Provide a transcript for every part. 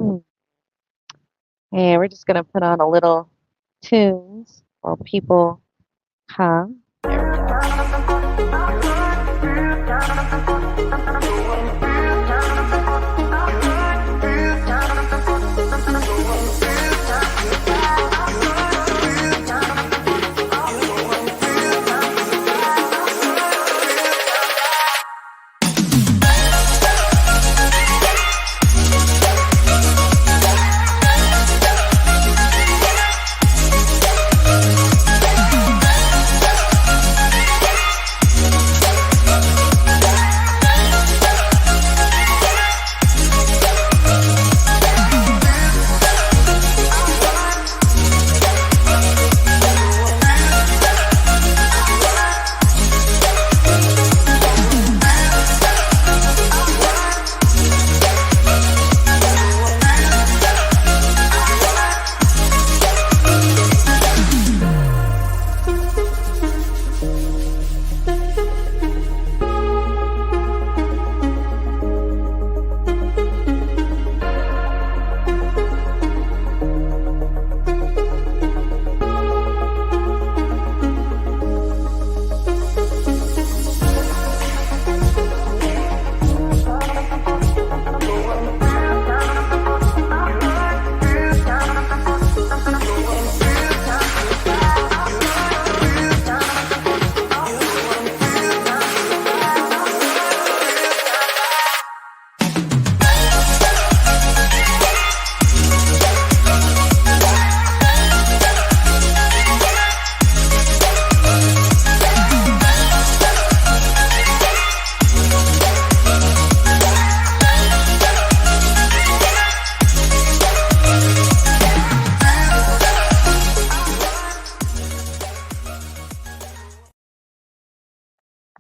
Hmm. And we're just gonna put on a little tunes while people come. There we go.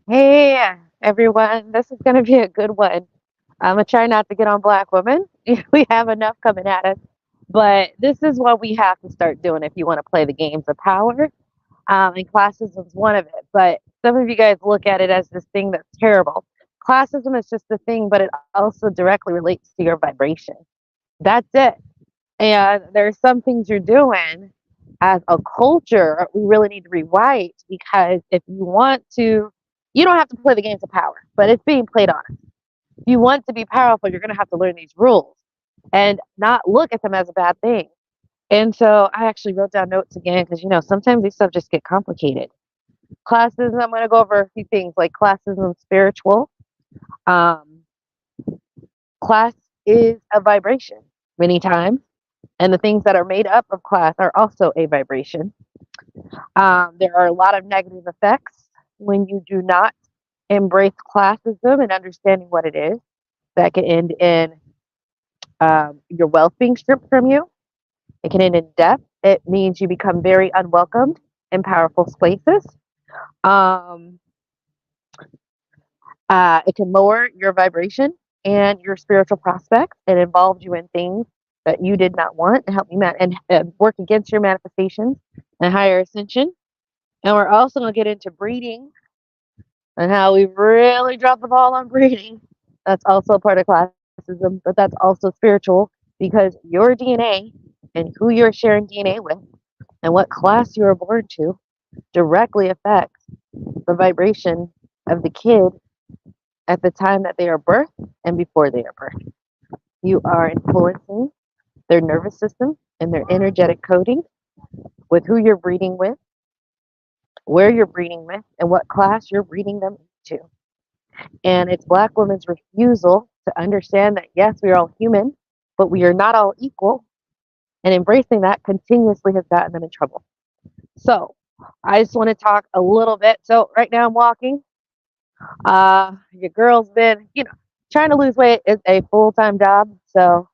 Hey everyone, this is gonna be a good one. I'm gonna try not to get on black women. We have enough coming at us, but this is what we have to start doing if you want to play the games of power. And classism is one of it. But some of you guys look at it as this thing that's terrible. Classism is just a thing, but it also directly relates to your vibration. That's it. And there's some things you're doing as a culture we really need to rewrite because if you want to, you don't have to play the games of power, but it's being played on us. If you want to be powerful, you're going to have to learn these rules and not look at them as a bad thing. And so I actually wrote down notes again because, sometimes these stuff just get complicated. Classism, I'm going to go over a few things like classism spiritual. Um, class is a vibration many times, and the things that are made up of class are also a vibration. There are a lot of negative effects when you do not embrace classism and understanding what it is. That can end in your wealth being stripped from you. It can end in death. It means you become very unwelcomed in powerful spaces. Um, it can lower your vibration and your spiritual prospects. It involves you in things that you did not want and help you work against your manifestations and higher ascension. And we're also going to get into breeding and how we've really dropped the ball on breeding. That's also part of classism, but that's also spiritual because your DNA and who you're sharing DNA with and what class you were born to directly affects the vibration of the kid at the time that they are birthed and before they are birthed. You are influencing their nervous system and their energetic coding with who you're breeding with, where you're breeding with, and what class you're breeding them into. And it's Black women's refusal to understand that, yes, we are all human, but we are not all equal. And embracing that continuously has gotten them in trouble. So I just want to talk a little bit. So right now I'm walking. Your girl's been, trying to lose weight is a full-time job. So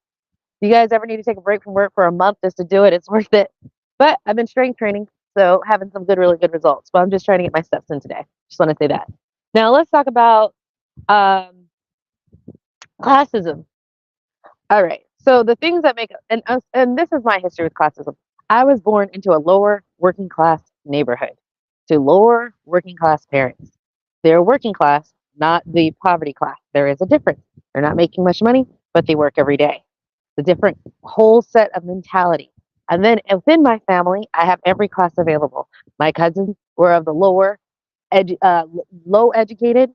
if you guys ever need to take a break from work for a month just to do it, it's worth it. But I've been strength training, so having some really good results. But I'm just trying to get my steps in today. Just want to say that. Now let's talk about classism. All right. So the things that make and this is my history with classism. I was born into a lower working class neighborhood to lower working class parents. They're working class, not the poverty class. There is a difference. They're not making much money, but they work every day. the different whole set of mentality. And then within my family, I have every class available. My cousins were of the low educated,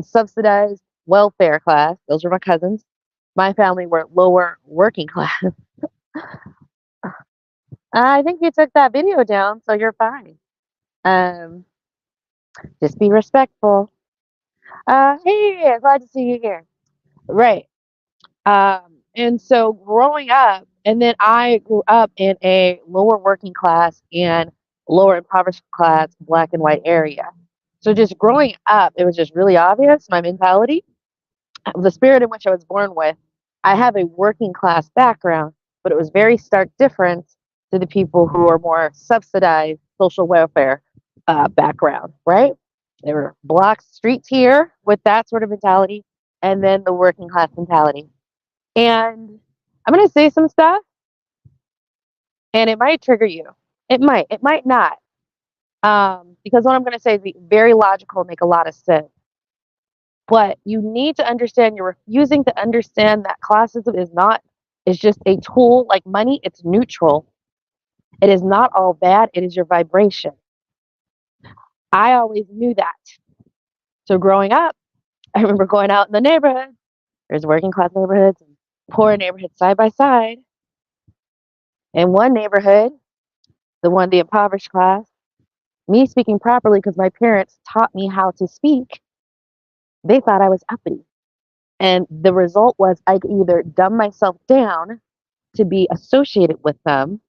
subsidized welfare class. Those were my cousins. My family were lower working class. I think you took that video down, so you're fine. Um, just be respectful. Hey, glad to see you here. Right. And so growing up, and then I grew up in a lower working class and lower impoverished class black and white area. So just growing up, it was just really obvious my mentality, the spirit in which I was born with. I have a working class background, but it was very stark difference to the people who are more subsidized social welfare background, right? There were blocks, streets here with that sort of mentality, and then the working class mentality. And I'm going to say some stuff and it might trigger you. It might not. Because what I'm going to say is very logical, make a lot of sense. But you need to understand you're refusing to understand that classism is just a tool like money. It's neutral. It is not all bad. It is your vibration. I always knew that. So growing up, I remember going out in the neighborhood. There's working class neighborhoods and poor neighborhoods side by side. In one neighborhood, the impoverished class, me speaking properly because my parents taught me how to speak, they thought I was uppity. And the result was I could either dumb myself down to be associated with them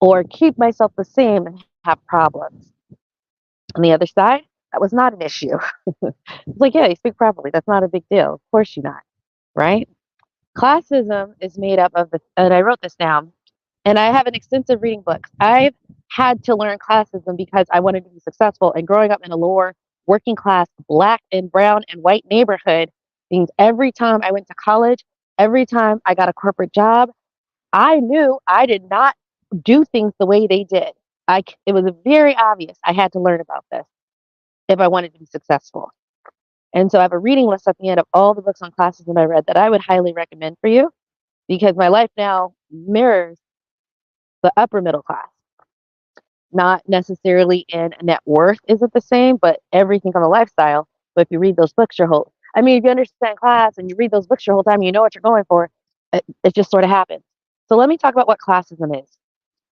or keep myself the same and have problems. On the other side, that was not an issue. It's like, yeah, you speak properly. That's not a big deal. Of course you're not, right? Classism is made up of and I wrote this down, and I have an extensive reading books. I've had to learn classism because I wanted to be successful. And growing up in a lower working class, black and brown and white neighborhood means every time I went to college, every time I got a corporate job, I knew I did not do things the way they did. It was very obvious I had to learn about this if I wanted to be successful. And so I have a reading list at the end of all the books on classism I read that I would highly recommend for you because my life now mirrors the upper middle class. Not necessarily in net worth isn't the same, but everything on the lifestyle. But if you read those books your whole, I mean, if you understand class and you read those books your whole time, you know what you're going for. It just sort of happens. So let me talk about what classism is.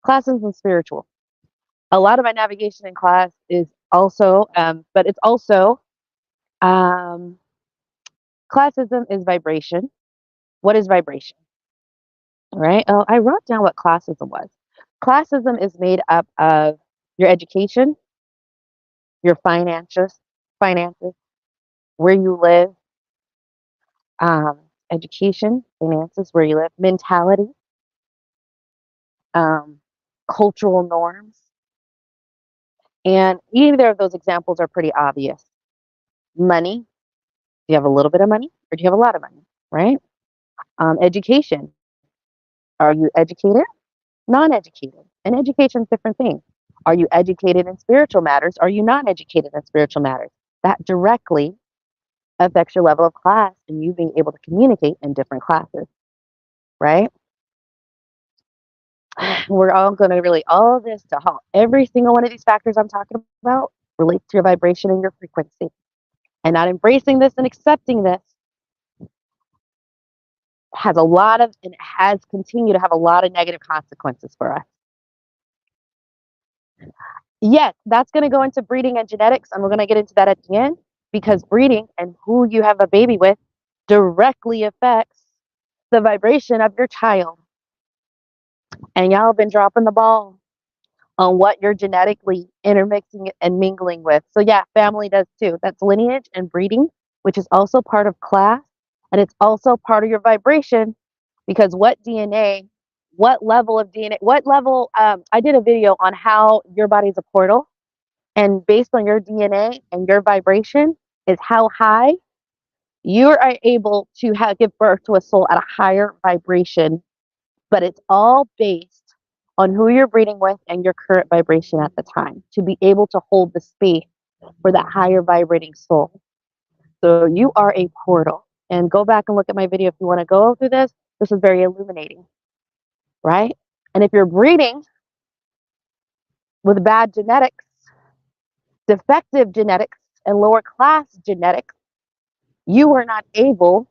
Classism is spiritual. A lot of my navigation in class is also, but it's also, um, classism is vibration. What is vibration? All right. Oh, I wrote down what classism was. Classism is made up of your education, your finances, where you live, education, finances, where you live, mentality, um, cultural norms. And either of those examples are pretty obvious. Money, do you have a little bit of money or do you have a lot of money, right? Education, are you educated, non-educated? And education is different things. Are you educated in spiritual matters? Are you not educated in spiritual matters? That directly affects your level of class and you being able to communicate in different classes, right? We're all going to relate all of this to how every single one of these factors I'm talking about relates to your vibration and your frequency. And not embracing this and accepting this has a lot of, and has continued to have a lot of negative consequences for us. Yes, that's going to go into breeding and genetics, and we're going to get into that at the end because breeding and who you have a baby with directly affects the vibration of your child. And y'all have been dropping the ball on what you're genetically intermixing and mingling with. So yeah, family does too. That's lineage and breeding, which is also part of class, and it's also part of your vibration because what level of DNA, what level, I did a video on how your body's a portal, and based on your DNA and your vibration is how high you are able to give birth to a soul at a higher vibration, but it's all based on who you're breeding with and your current vibration at the time to be able to hold the space for that higher vibrating soul. So you are a portal. And go back and look at my video if you want to go through this. This is very illuminating, right? And if you're breeding with bad genetics, defective genetics, and lower class genetics, you are not able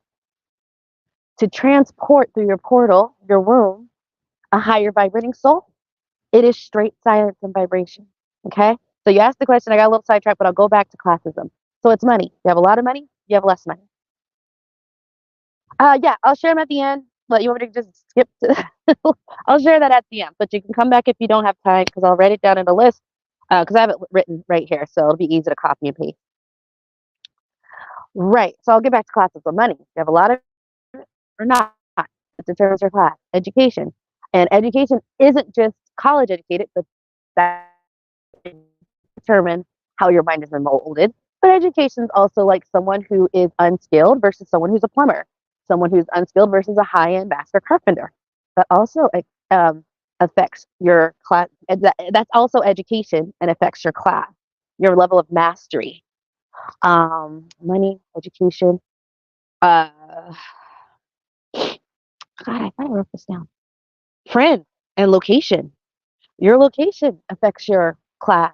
to transport through your portal, your womb, a higher vibrating soul. It is straight silence and vibration. Okay? So you asked the question, I got a little sidetracked, but I'll go back to classism. So it's money. You have a lot of money, you have less money. Yeah, I'll share them at the end. But you want me to just skip to I'll share that at the end. But you can come back if you don't have time because I'll write it down in a list. Because I have it written right here, so it'll be easy to copy and paste. Right. So I'll get back to classism. Money. You have a lot of or not. It determines your class. Education. And education isn't just college educated, but that determine how your mind has been molded. But education is also like someone who is unskilled versus someone who's a plumber, someone who's unskilled versus a high-end master carpenter. That also affects your class. That's also education and affects your class, your level of mastery. Money, education. Uh, God, I thought I wrote this down. Friends and location. Your location affects your class.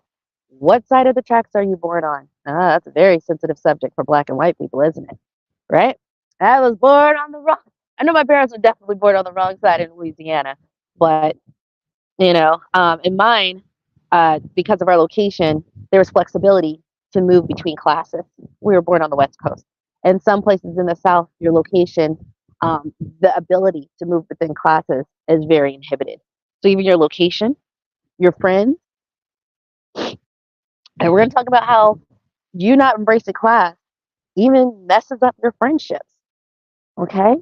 What side of the tracks are you born on? That's a very sensitive subject for black and white people, isn't it? Right? I was born on the wrong. I know my parents were definitely born on the wrong side in Louisiana, but in mine, because of our location, there was flexibility to move between classes. We were born on the West Coast, and some places in the South, your location, the ability to move within classes is very inhibited. So even your location, your friends, and we're going to talk about how you not embracing class even messes up your friendships. Okay?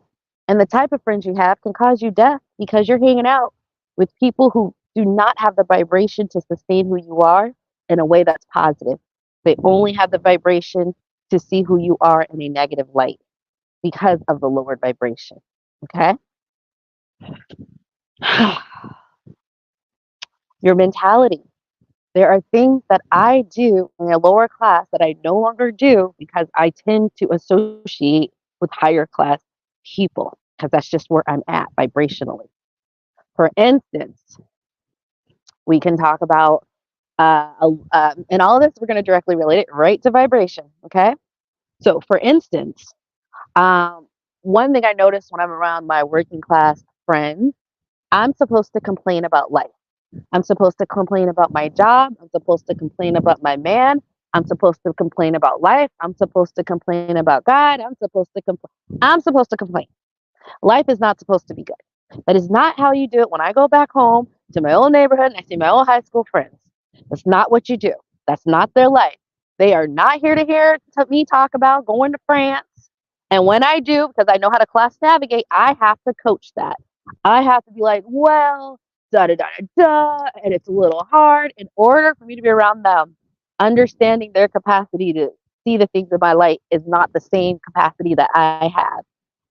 And the type of friends you have can cause you death because you're hanging out with people who do not have the vibration to sustain who you are in a way that's positive. They only have the vibration to see who you are in a negative light because of the lowered vibration. Okay? Your mentality. There are things that I do in a lower class that I no longer do because I tend to associate with higher class people because that's just where I'm at vibrationally. For instance, we can talk about, and all of this, we're going to directly relate it right to vibration. Okay. So, for instance, one thing I notice when I'm around my working class friends, I'm supposed to complain about life. I'm supposed to complain about my job. I'm supposed to complain about my man. I'm supposed to complain about life. I'm supposed to complain about God. I'm supposed to complain. I'm supposed to complain. Life is not supposed to be good. That is not how you do it when I go back home to my old neighborhood and I see my old high school friends. That's not what you do. That's not their life. They are not here to hear me talk about going to France. And when I do, because I know how to class navigate, I have to coach that. I have to be like, well, da da da da, and it's a little hard in order for me to be around them. Understanding their capacity to see the things in my light is not the same capacity that I have.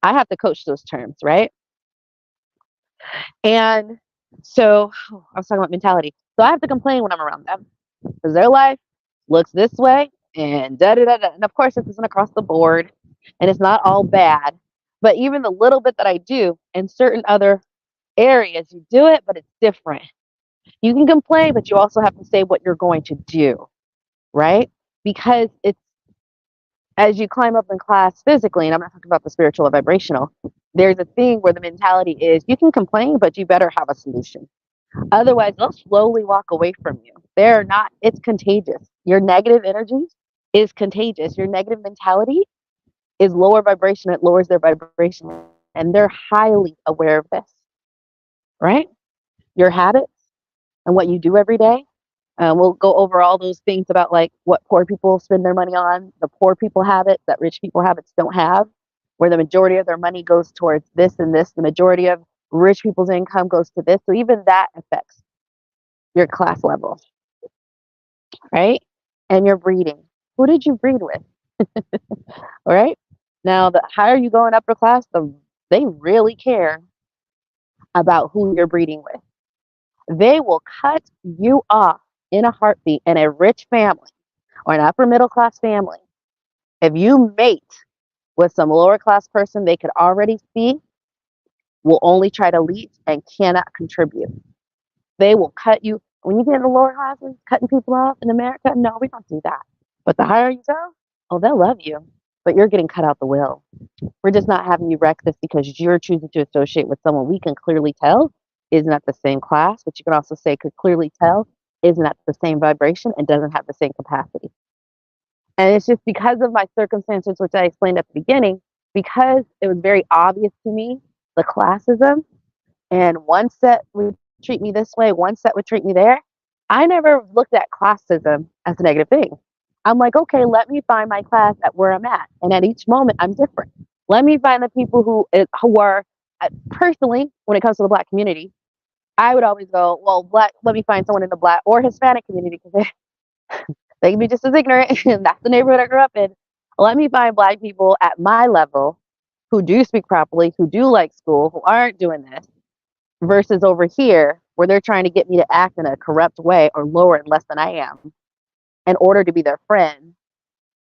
I have to coach those terms, right? And so I was talking about mentality. So I have to complain when I'm around them because their life looks this way and da da da da. And of course, this isn't across the board and it's not all bad. But even the little bit that I do in certain other areas, you do it, but it's different. You can complain, but you also have to say what you're going to do, right? Because it's as you climb up in class physically, and I'm not talking about the spiritual or vibrational, there's a thing where the mentality is you can complain, but you better have a solution. Otherwise, they'll slowly walk away from you. They're not, it's contagious. Your negative energy is contagious. Your negative mentality is lower vibration. It lowers their vibration. And they're highly aware of this, right? Your habits and what you do every day. We'll go over all those things about like what poor people spend their money on, the poor people habits that rich people habits don't have, where the majority of their money goes towards this and this. The majority of rich people's income goes to this. So even that affects your class level, right? And your breeding. Who did you breed with? All right. Now, the higher you go in upper class, they really care about who you're breeding with. They will cut you off in a heartbeat in a rich family or an upper middle class family. If you mate with some lower class person they could already see will only try to leech and cannot contribute. They will cut you. When you get in the lower classes, cutting people off in America, no, we don't do that. But the higher you go, oh, they'll love you, but you're getting cut out the will. We're just not having you wreck this because you're choosing to associate with someone we can clearly tell isn't at the same class, but you can also say could clearly tell isn't at the same vibration and doesn't have the same capacity. And it's just because of my circumstances, which I explained at the beginning, because it was very obvious to me the classism, and one set would treat me this way, one set would treat me there. I never looked at classism as a negative thing. I'm like, okay, let me find my class at where I'm at, and at each moment I'm different. Let me find the people who are personally, when it comes to the Black community, I would always go, well, Black. Let me find someone in the Black or Hispanic community because they can be just as ignorant, and that's the neighborhood I grew up in. Let me find Black people at my level who do speak properly, who do like school, who aren't doing this, versus over here where they're trying to get me to act in a corrupt way or lower and less than I am in order to be their friend,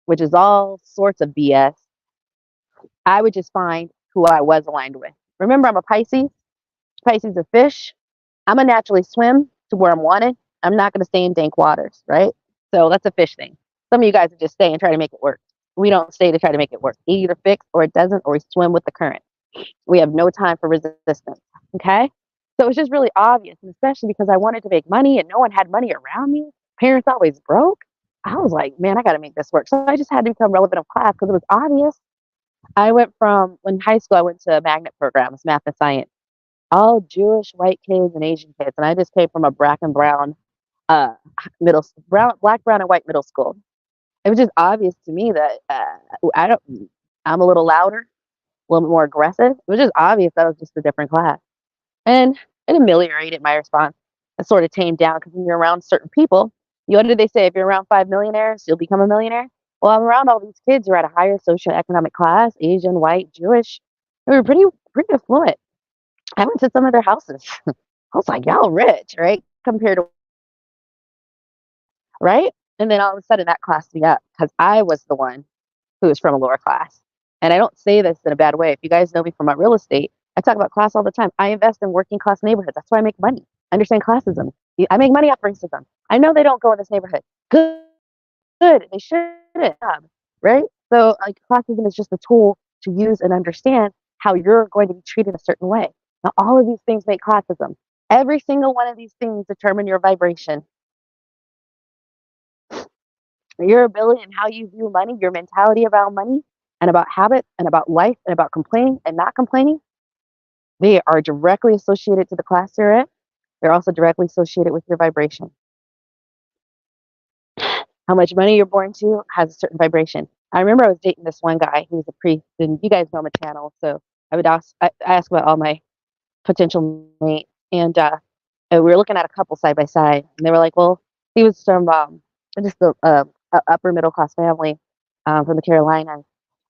which is all sorts of BS. I would just find who I was aligned with. Remember, I'm a Pisces. Pisces a fish. I'm gonna naturally swim to where I'm wanted. I'm not gonna stay in dank waters, right? So that's a fish thing. Some of you guys would just stay and try to make it work. We don't stay to try to make it work. It either fix or it doesn't, or we swim with the current. We have no time for resistance. Okay? So it's just really obvious, and especially because I wanted to make money and no one had money around me. Parents always broke. I was like, man, I got to make this work. So I just had to become relevant of class because it was obvious. I went from when high school, I went to magnet programs, math and science, all Jewish white kids and Asian kids, and I just came from a black and brown, uh, black, brown, and white middle school. It was just obvious to me that I don't. I'm a little louder, a little bit more aggressive. It was just obvious that I was just a different class. And it ameliorated my response. I sort of tamed down because when you're around certain people, what do they say? If you're around 5 millionaires, you'll become a millionaire. Well, I'm around all these kids who are at a higher socioeconomic class, Asian, white, Jewish. They were pretty affluent. I went to some of their houses. I was like, y'all rich, right? Compared to, right? And then all of a sudden that classed me up because I was the one who is from a lower class. And I don't say this in a bad way. If you guys know me from my real estate, I talk about class all the time. I invest in working class neighborhoods. That's why I make money. I understand classism. I make money off racism. I know they don't go in this neighborhood. Good. They shouldn't, right? So like classism is just a tool to use and understand how you're going to be treated a certain way. Now, all of these things make classism. Every single one of these things determine your vibration, your ability and how you view money, your mentality about money and about habits and about life and about complaining and not complaining. They are directly associated to the class you're in. They're also directly associated with your vibration. How much money you're born to has a certain vibration. I remember I was dating this one guy. He was a priest, and you guys know my channel, so I ask about all my potential mates, and we were looking at a couple side by side, and they were like, "Well, he was from just a upper middle class family from the Carolinas,"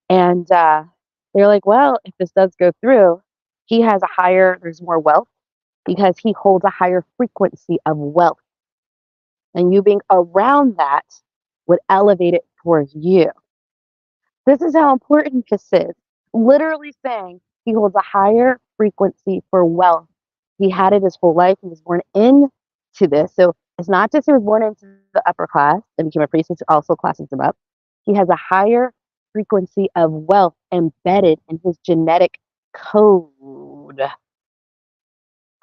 and they were like, "Well, if this does go through, there's more wealth because he holds a higher frequency of wealth, and you being around that would elevate it for you." This is how important this is. Literally saying he holds a higher frequency for wealth. He had it his whole life. He was born into this. So it's not just he was born into the upper class and became a priest, which also classes him up. He has a higher frequency of wealth embedded in his genetic code.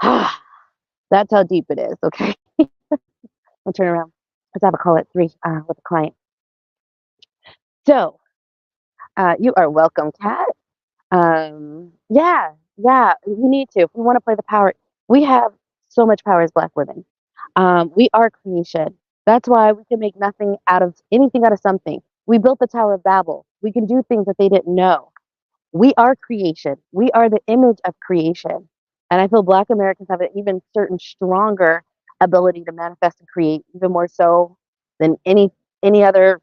That's how deep it is, okay? I'll turn around. Let's have a call at 3 with a client. So, you are welcome, Kat. Yeah, we need to. If we want to play the power, we have so much power as Black women. We are creation. That's why we can make nothing out of anything out of something. We built the Tower of Babel. We can do things that they didn't know. We are creation. We are the image of creation. And I feel Black Americans have an even certain stronger ability to manifest and create, even more so than any other.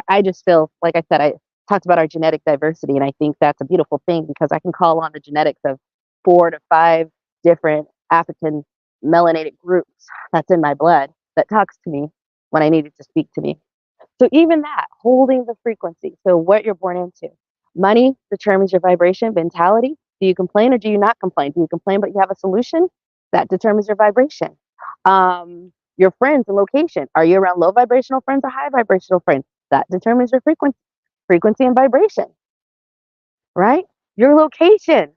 I just feel, like I said, I talked about our genetic diversity, and I think that's a beautiful thing because I can call on the genetics of 4 to 5 different African melanated groups that's in my blood that talks to me when I need it to speak to me. So even that, holding the frequency, so what you're born into. Money determines your vibration. Mentality. Do you complain or do you not complain? Do you complain but you have a solution? That determines your vibration. Your friends and location. Are you around low vibrational friends or high vibrational friends? That determines your frequency and vibration, right? Your location.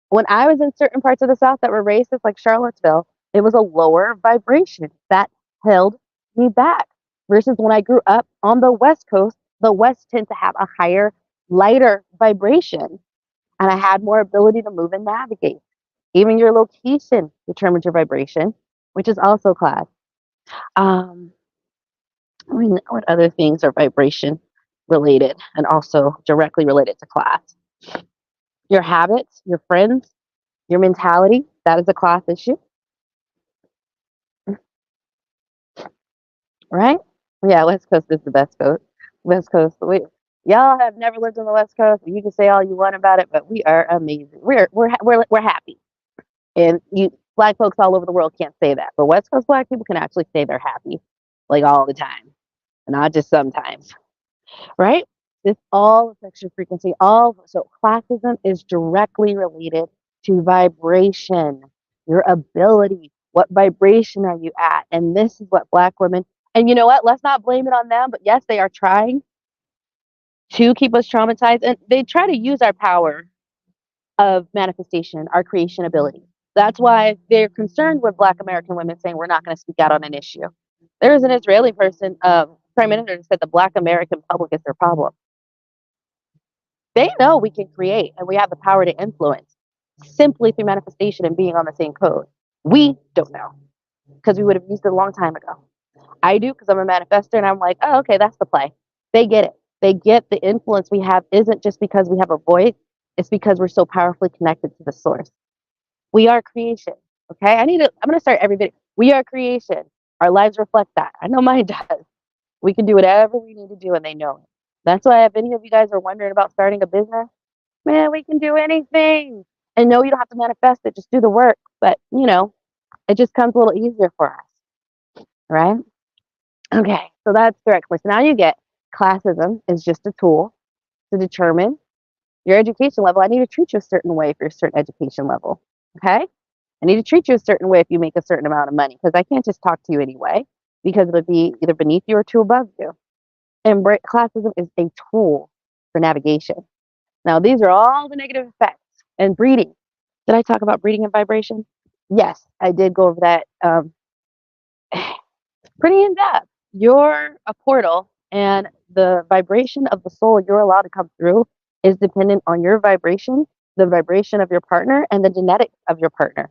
When I was in certain parts of the South that were racist, like Charlottesville, it was a lower vibration that held me back. Versus when I grew up on the West Coast, the West tends to have a higher, lighter vibration, and I had more ability to move and navigate. Even your location determines your vibration, which is also class. Um, I mean, what other things are vibration related and also directly related to class? Your habits, your friends, your mentality, that is a class issue, right? Yeah, West Coast is the best coast. West Coast. Y'all have never lived on the West Coast. You can say all you want about it, but we are amazing. We're happy, and you black folks all over the world can't say that, but West Coast black people can actually say they're happy, like all the time, not just sometimes. Right? This all affects your frequency. All so classism is directly related to vibration, your ability. What vibration are you at? And this is what black women, and you know what? Let's not blame it on them, but yes, they are trying to keep us traumatized. And they try to use our power of manifestation, our creation ability. That's why they're concerned with black American women saying we're not going to speak out on an issue. There is an Israeli person, prime minister, said the black American public is their problem. They know we can create and we have the power to influence simply through manifestation and being on the same code. We don't know because we would have used it a long time ago. I do because I'm a manifester and I'm like, oh, okay, that's the play. They get it. They get the influence we have isn't just because we have a voice, it's because we're so powerfully connected to the source. We are creation. Okay. I'm going to start every video. We are creation. Our lives reflect that. I know mine does. We can do whatever we need to do and they know it. That's why if any of you guys are wondering about starting a business, man, we can do anything. And no, you don't have to manifest it, just do the work. But, it just comes a little easier for us, right? Okay, so that's directly. So now you get classism is just a tool to determine your education level. I need to treat you a certain way for a certain education level, okay? I need to treat you a certain way if you make a certain amount of money because I can't just talk to you anyway because it'll be either beneath you or too above you. And classism is a tool for navigation. Now, these are all the negative effects. And breeding. Did I talk about breeding and vibration? Yes, I did go over that pretty in depth. You're a portal, and the vibration of the soul you're allowed to come through is dependent on your vibration, the vibration of your partner, and the genetics of your partner,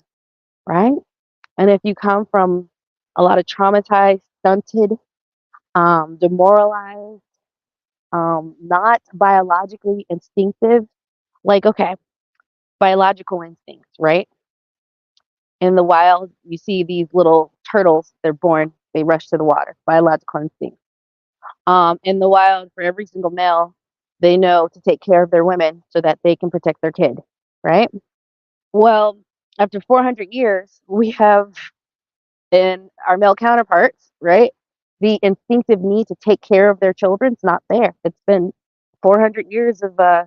right? And if you come from a lot of traumatized, stunted, demoralized, not biologically instinctive, like, okay, biological instincts, right? In the wild, you see these little turtles, they're born, they rush to the water, biological instinct. In the wild, for every single male, they know to take care of their women so that they can protect their kid, right? Well, after 400 years, we have in our male counterparts, right? The instinctive need to take care of their children's not there. It's been 400 years of uh,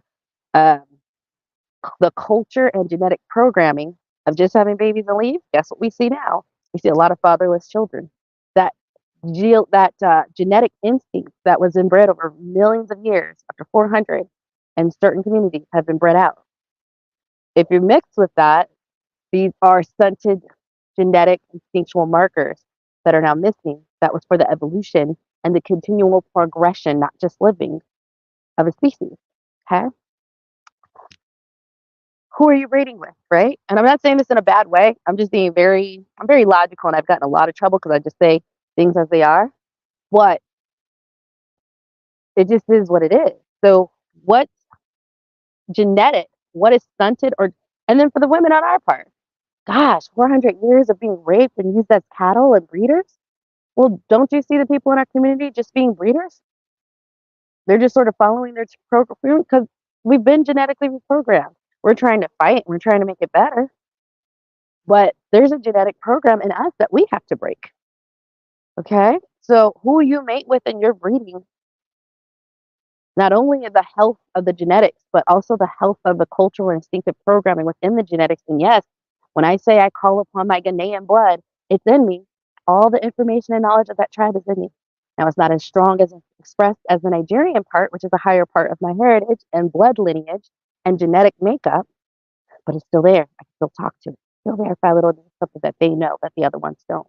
the culture and genetic programming of just having babies and leave. Guess what we see now? We see a lot of fatherless children. That genetic instinct that was inbred over millions of years, after 400, and certain communities have been bred out. If you're mixed with that, these are stunted genetic instinctual markers that are now missing. That was for the evolution and the continual progression, not just living, of a species. Okay? Who are you rating with, right? And I'm not saying this in a bad way. I'm just being I'm very logical and I've gotten a lot of trouble because I just say things as they are. But it just is what it is. So what's genetic? What is stunted and then for the women on our part, gosh, 400 years of being raped and used as cattle and breeders? Well, don't you see the people in our community just being breeders? They're just sort of following their program because we've been genetically reprogrammed. We're trying to fight. We're trying to make it better. But there's a genetic program in us that we have to break. Okay? So who you mate with in your breeding Not only the health of the genetics, but also the health of the cultural and instinctive programming within the genetics. And yes, when I say I call upon my Ghanaian blood, it's in me. All the information and knowledge of that tribe is in me. Now, it's not as strong as expressed as the Nigerian part, which is a higher part of my heritage and blood lineage and genetic makeup, but it's still there. I can still talk to it. Still verify little something that they know that the other ones don't,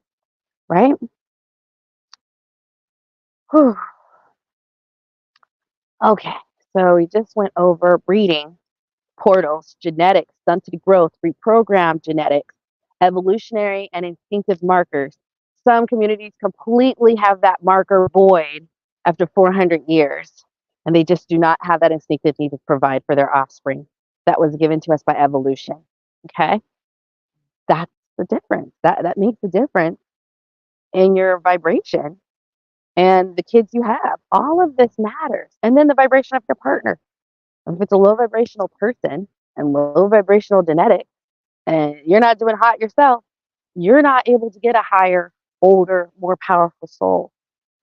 right? Whew. Okay, so we just went over breeding, portals, genetics, stunted growth, reprogrammed genetics, evolutionary and instinctive markers. Some communities completely have that marker void after 400 years, and they just do not have that instinctive need to provide for their offspring that was given to us by evolution. Okay, that's the difference. That makes a difference in your vibration and the kids you have. All of this matters, and then the vibration of your partner. If it's a low vibrational person and low vibrational genetics, and you're not doing hot yourself, you're not able to get a higher, older, more powerful soul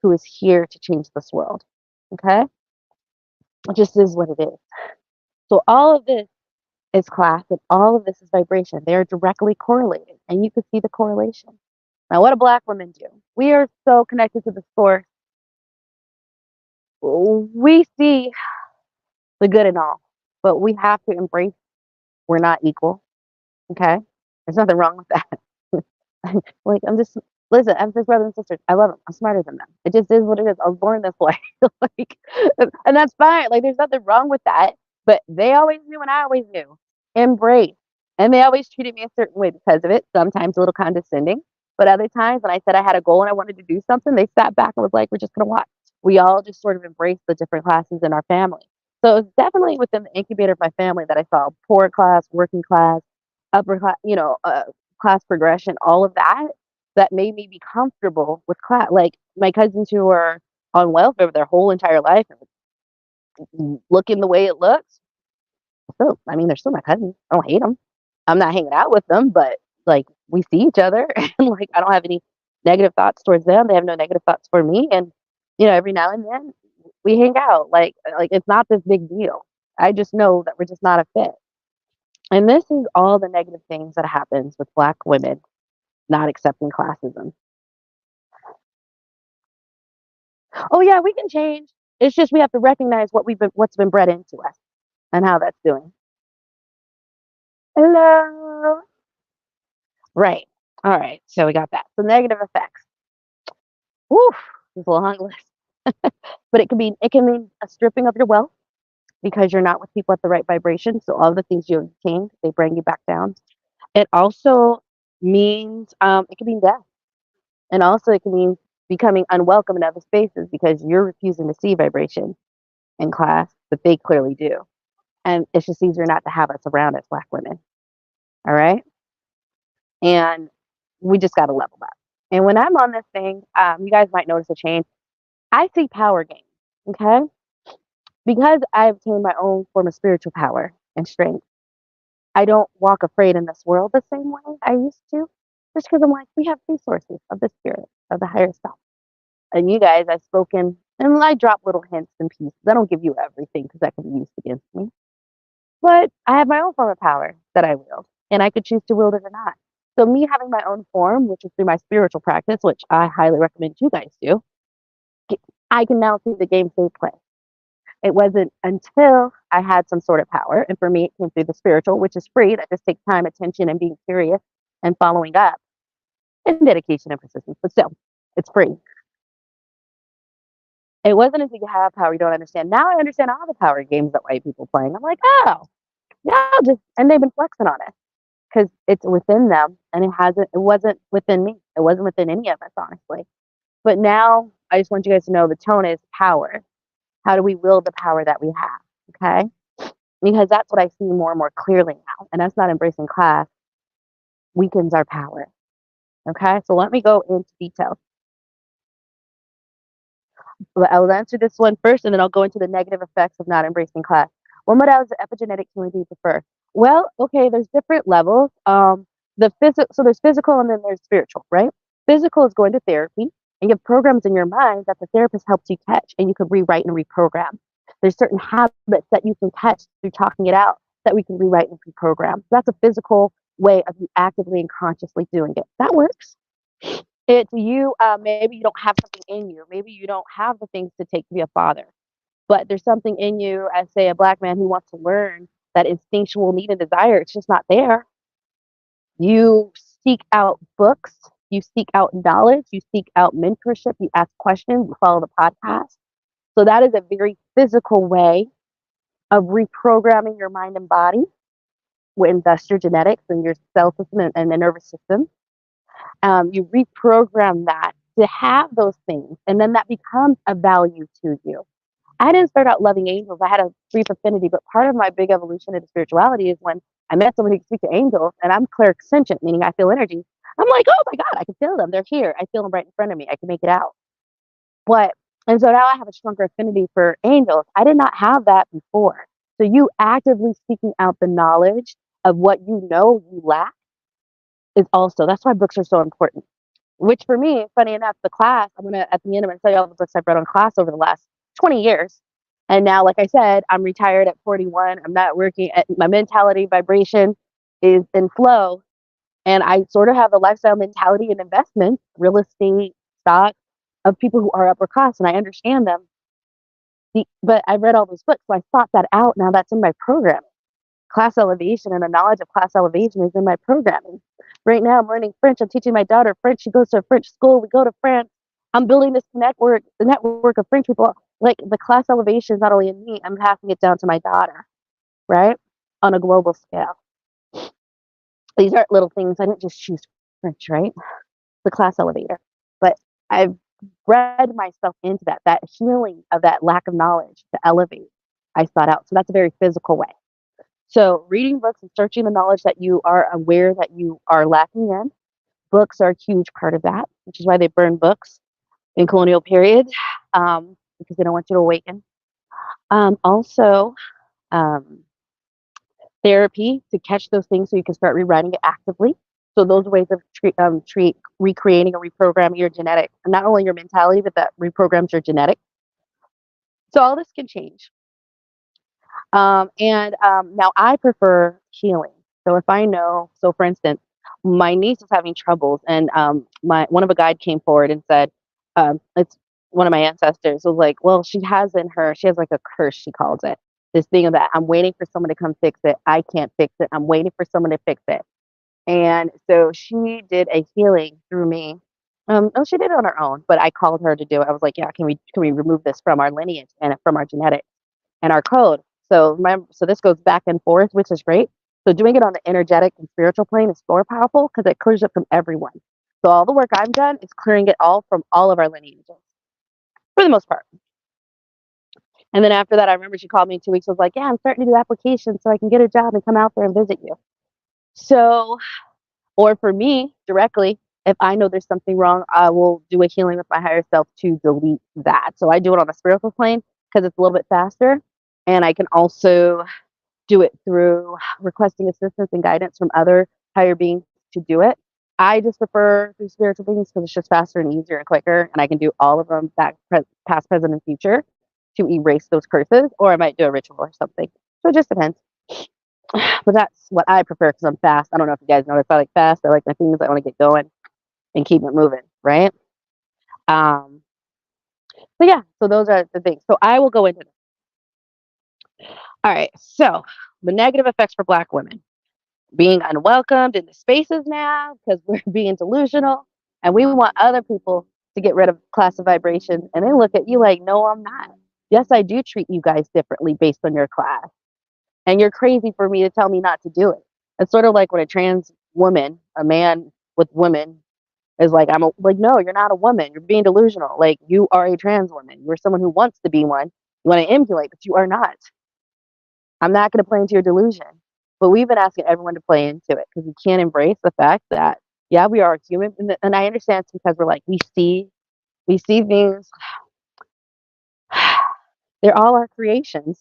who is here to change this world. Okay? It just is what it is. So all of this is class and all of this is vibration. They are directly correlated and you can see the correlation. Now, what do Black women do? We are so connected to the source. We see the good in all, but we have to embrace we're not equal. Okay? There's nothing wrong with that. Like, I'm just listen, I'm just brothers and sisters. I love them. I'm smarter than them. It just is what it is. I was born this way. Like, and that's fine. Like, there's nothing wrong with that. But they always knew and I always knew. Embrace. And they always treated me a certain way because of it, sometimes a little condescending. But other times when I said I had a goal and I wanted to do something, they sat back and was like, we're just gonna watch. We all just sort of embraced the different classes in our family. So it's definitely within the incubator of my family that I saw poor class, working class, upper class, class progression, all of that, that made me be comfortable with class. Like my cousins who are on welfare their whole entire life and looking the way it looks. So, I mean, they're still my cousins. I don't hate them. I'm not hanging out with them, but like we see each other and like I don't have any negative thoughts towards them. They have no negative thoughts for me. And, every now and then we hang out. Like it's not this big deal. I just know that we're just not a fit. And this is all the negative things that happens with Black women not accepting classism. Oh yeah, we can change. It's just we have to recognize what's been bred into us and how that's doing. Hello. Right. All right. So we got that. So negative effects. Woof. It's a long list. But it can mean a stripping of your wealth because you're not with people at the right vibration. So all the things you obtained, they bring you back down. It also means it can mean death. And also it can mean becoming unwelcome in other spaces because you're refusing to see vibration in class, but they clearly do. And it's just easier not to have us around as Black women. All right. And we just got to level up. And when I'm on this thing, you guys might notice a change. I see power gains. Okay. Because I obtained my own form of spiritual power and strength, I don't walk afraid in this world the same way I used to. Just because I'm like, we have resources of the spirit, of the higher self. And you guys, I've spoken and I drop little hints and pieces. I don't give you everything because that can be used against me. But I have my own form of power that I wield, and I could choose to wield it or not. So me having my own form, which is through my spiritual practice, which I highly recommend you guys do, I can now see the games they play. It wasn't until I had some sort of power, and for me, it came through the spiritual, which is free. That just takes time, attention, and being curious and following up, and dedication and persistence. But still, it's free. It wasn't until you have power you don't understand. Now I understand all the power games that white people playing. I'm like, oh, yeah, and they've been flexing on it because it's within them, and it wasn't within me. It wasn't within any of us, honestly. But now I just want you guys to know the tone is power. How do we wield the power that we have? Okay. Because that's what I see more and more clearly now. And that's not embracing class weakens our power. Okay. So let me go into detail. I'll answer this one first and then I'll go into the negative effects of not embracing class. What modalities of epigenetic healing do you prefer? Well, okay, there's different levels. So there's physical and then there's spiritual, right? Physical is going to therapy and you have programs in your mind that the therapist helps you catch and you can rewrite and reprogram. There's certain habits that you can catch through talking it out that we can rewrite and reprogram. So that's a physical way of you actively and consciously doing it. That works. It's you, maybe you don't have something in you. Maybe you don't have the things to take to be a father, but there's something in you as, say, a Black man who wants to learn that instinctual need and desire. It's just not there. You seek out books, you seek out knowledge, you seek out mentorship, you ask questions, you follow the podcast. So that is a very physical way of reprogramming your mind and body, and thus your genetics and your cell system and the nervous system. You reprogram that to have those things, and then that becomes a value to you. I didn't start out loving angels. I had a brief affinity, but part of my big evolution into spirituality is when I met someone who could speak to angels, and I'm clairsentient, meaning I feel energy. I'm like, oh my God, I can feel them. They're here. I feel them right in front of me. I can make it out. But, and so now I have a stronger affinity for angels. I did not have that before. So you actively seeking out the knowledge of what you know you lack is also, that's why books are so important. Which for me, funny enough, the class, I'm gonna at the end, I'm gonna tell you all the books I've read on class over the last 20 years. And now, like I said, I'm retired at 41. I'm not working at my mentality vibration is in flow. And I sort of have a lifestyle mentality and investment, real estate, stock of people who are upper class, and I understand them. But I read all those books, so I thought that out. Now that's in my program. Class elevation and the knowledge of class elevation is in my programming. Right now, I'm learning French. I'm teaching my daughter French. She goes to a French school. We go to France. I'm building this network, the network of French people. Like the class elevation is not only in me, I'm passing it down to my daughter, right? On a global scale. These aren't little things. I didn't just choose French, right? The class elevator. But I've bred myself into that healing of that lack of knowledge to elevate. I sought out. So that's a very physical way. So reading books and searching the knowledge that you are aware that you are lacking in. Books are a huge part of that, which is why they burn books in colonial periods, because they don't want you to awaken. Also, um, therapy to catch those things so you can start rewriting it actively. So those ways of recreating or reprogramming your genetic, and not only your mentality, but that reprograms your genetic. So all this can change. Now I prefer healing. So if I know, so for instance, my niece is having troubles, and my one of a guide came forward and said, it's one of my ancestors was like, well, she has in her, she has like a curse, she calls it. This thing of that I'm waiting for someone to come fix it. I can't fix it. I'm waiting for someone to fix it. And so she did a healing through me. No, she did it on her own, but I called her to do it. I was like, yeah, can we remove this from our lineage and from our genetics and our code? So remember, so this goes back and forth, which is great. So doing it on the energetic and spiritual plane is more powerful because it clears it from everyone. So all the work I've done is clearing it all from all of our lineages for the most part. And then after that, I remember she called me in 2 weeks. I was like, yeah, I'm starting to do applications so I can get a job and come out there and visit you. So, or for me directly, if I know there's something wrong, I will do a healing with my higher self to delete that. So I do it on the spiritual plane because it's a little bit faster. And I can also do it through requesting assistance and guidance from other higher beings to do it. I just prefer through spiritual beings because it's just faster and easier and quicker, and I can do all of them past, present, and future to erase those curses, or I might do a ritual or something. So it just depends. But that's what I prefer because I'm fast. I don't know if you guys notice I like fast. I like my things. I want to get going and keep it moving, right? Um, so yeah, so those are the things. So I will go into this. All right, so the negative effects for Black women. Being unwelcomed in the spaces now because we're being delusional and we want other people to get rid of class of vibration and they look at you like, no, I'm not. Yes, I do treat you guys differently based on your class. And you're crazy for me to tell me not to do it. It's sort of like when a trans woman, a man with women, is like, like, no, you're not a woman. You're being delusional. Like, you are a trans woman. You're someone who wants to be one. You want to emulate, but you are not. I'm not going to play into your delusion. But we've been asking everyone to play into it because we can't embrace the fact that, yeah, we are human. And I understand it's because we're like, we see things. They're all our creations.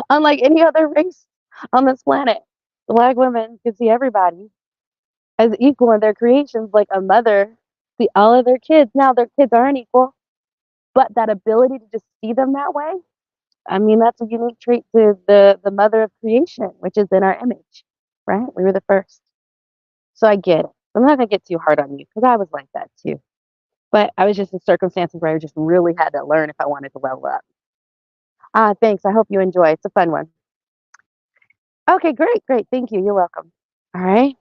Unlike any other race on this planet, Black women can see everybody as equal in their creations, like a mother see all of their kids. Now their kids aren't equal, but that ability to just see them that way I mean, that's a unique trait to the mother of creation, which is in our image, right? We were the first. So I get it. I'm not gonna get too hard on you because I was like that too. But I was just in circumstances where I just really had to learn if I wanted to level up. Ah, thanks. I hope you enjoy. It's a fun one. Okay, great, great. Thank you. You're welcome. All right.